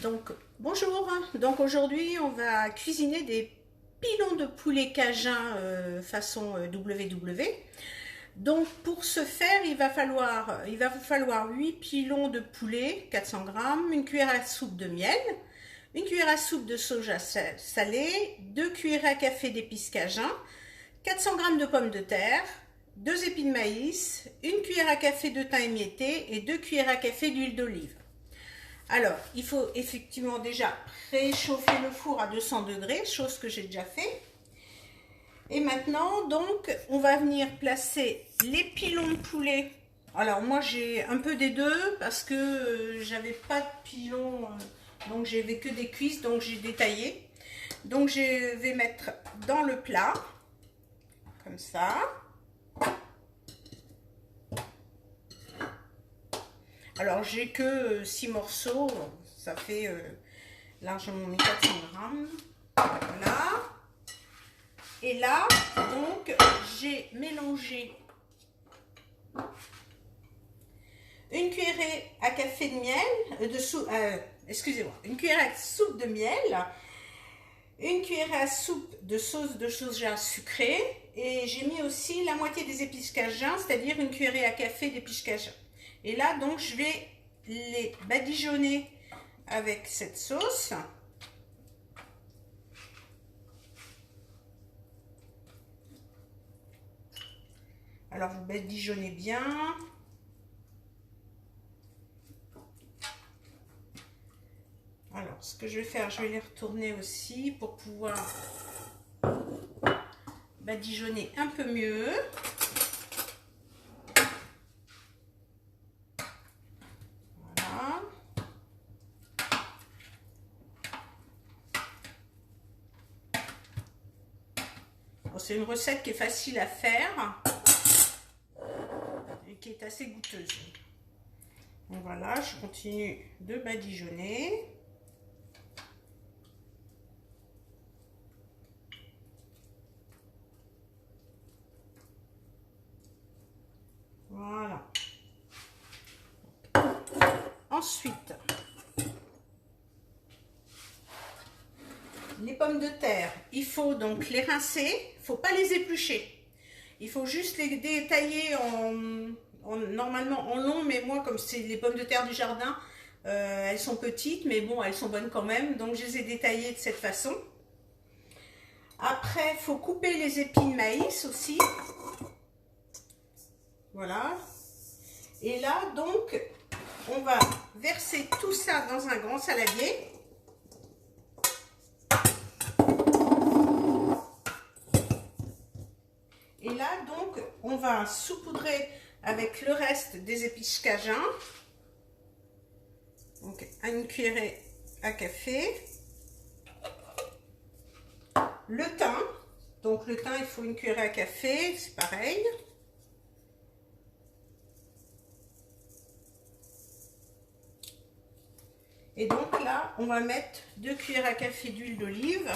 Donc, bonjour. Donc aujourd'hui, on va cuisiner des pilons de poulet cajun façon WW. Donc pour ce faire, il va vous falloir 8 pilons de poulet, 400 grammes, une cuillère à soupe de miel, une cuillère à soupe de soja salé, 2 cuillères à café d'épices cajun, 400 grammes de pommes de terre, 2 épis de maïs, une cuillère à café de thym émietté et 2 cuillères à café d'huile d'olive. Alors, il faut effectivement déjà préchauffer le four à 200 degrés, chose que j'ai déjà fait. Et maintenant, donc, on va venir placer les pilons de poulet. Alors, moi, j'ai un peu des deux parce que j'avais pas de pilons, donc j'avais que des cuisses, donc j'ai détaillé. Donc, je vais mettre dans le plat, comme ça. Alors, j'ai que 6 morceaux, ça fait largement 1400 grammes. Voilà. Et là, donc, j'ai mélangé une cuillerée à café de miel, excusez-moi, une cuillère à soupe de miel, une cuillère à soupe de sauce de soja sucrée, et j'ai mis aussi la moitié des épices cajun, c'est-à-dire une cuillerée à café d'épices cajun. Et là, donc, je vais les badigeonner avec cette sauce. Alors, vous badigeonnez bien. Alors, ce que je vais faire, je vais les retourner aussi pour pouvoir badigeonner un peu mieux. Voilà. Bon, c'est une recette qui est facile à faire et qui est assez goûteuse. Donc voilà, je continue de badigeonner. Voilà. Ensuite, les pommes de terre, il faut donc les rincer, il ne faut pas les éplucher. Il faut juste les détailler normalement en long, mais moi, comme c'est les pommes de terre du jardin, elles sont petites, mais bon, elles sont bonnes quand même, donc je les ai détaillées de cette façon. Après, il faut couper les épis de maïs aussi. Voilà. Et là, donc, on va verser tout ça dans un grand saladier. Et là, donc, on va saupoudrer avec le reste des épices cajun. Donc, une cuillerée à café. Le thym. Donc, le thym, il faut une cuillerée à café, c'est pareil. Et donc là, on va mettre 2 cuillères à café d'huile d'olive.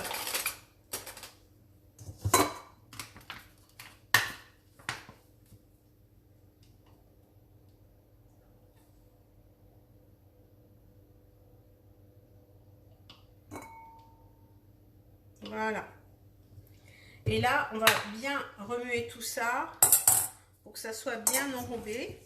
Voilà. Et là, on va bien remuer tout ça pour que ça soit bien enrobé.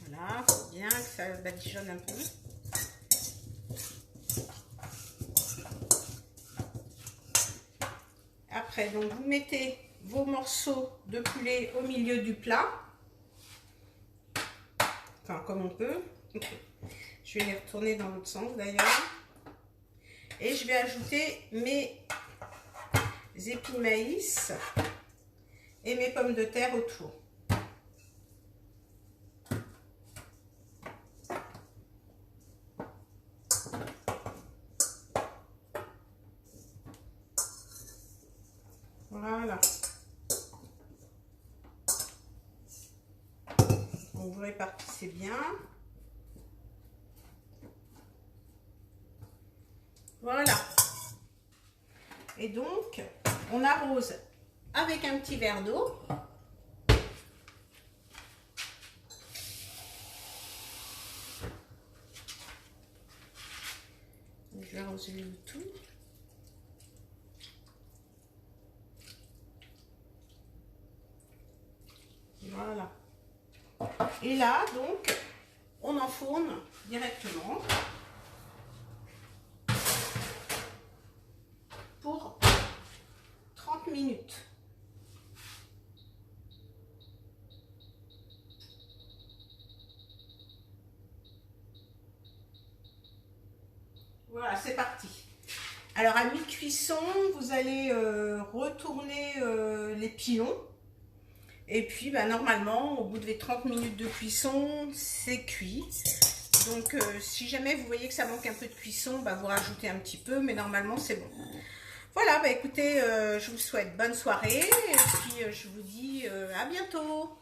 Voilà, il faut bien que ça badigeonne un peu. Après, donc vous mettez vos morceaux de poulet au milieu du plat. Enfin, comme on peut. Je vais les retourner dans l'autre sens d'ailleurs. Et je vais ajouter mes épis de maïs et mes pommes de terre autour. Voilà. Donc vous répartissez bien. Voilà. Et donc, on arrose avec un petit verre d'eau. mélanger le tout. Voilà. Et là, donc, on enfourne directement pour 30 minutes. Voilà, c'est parti. Alors à mi-cuisson, vous allez retourner les pilons. Et puis bah, normalement, au bout de 30 minutes de cuisson, c'est cuit. Donc si jamais vous voyez que ça manque un peu de cuisson, bah, vous rajoutez un petit peu, mais normalement c'est bon. Voilà, bah écoutez, je vous souhaite bonne soirée et puis je vous dis à bientôt.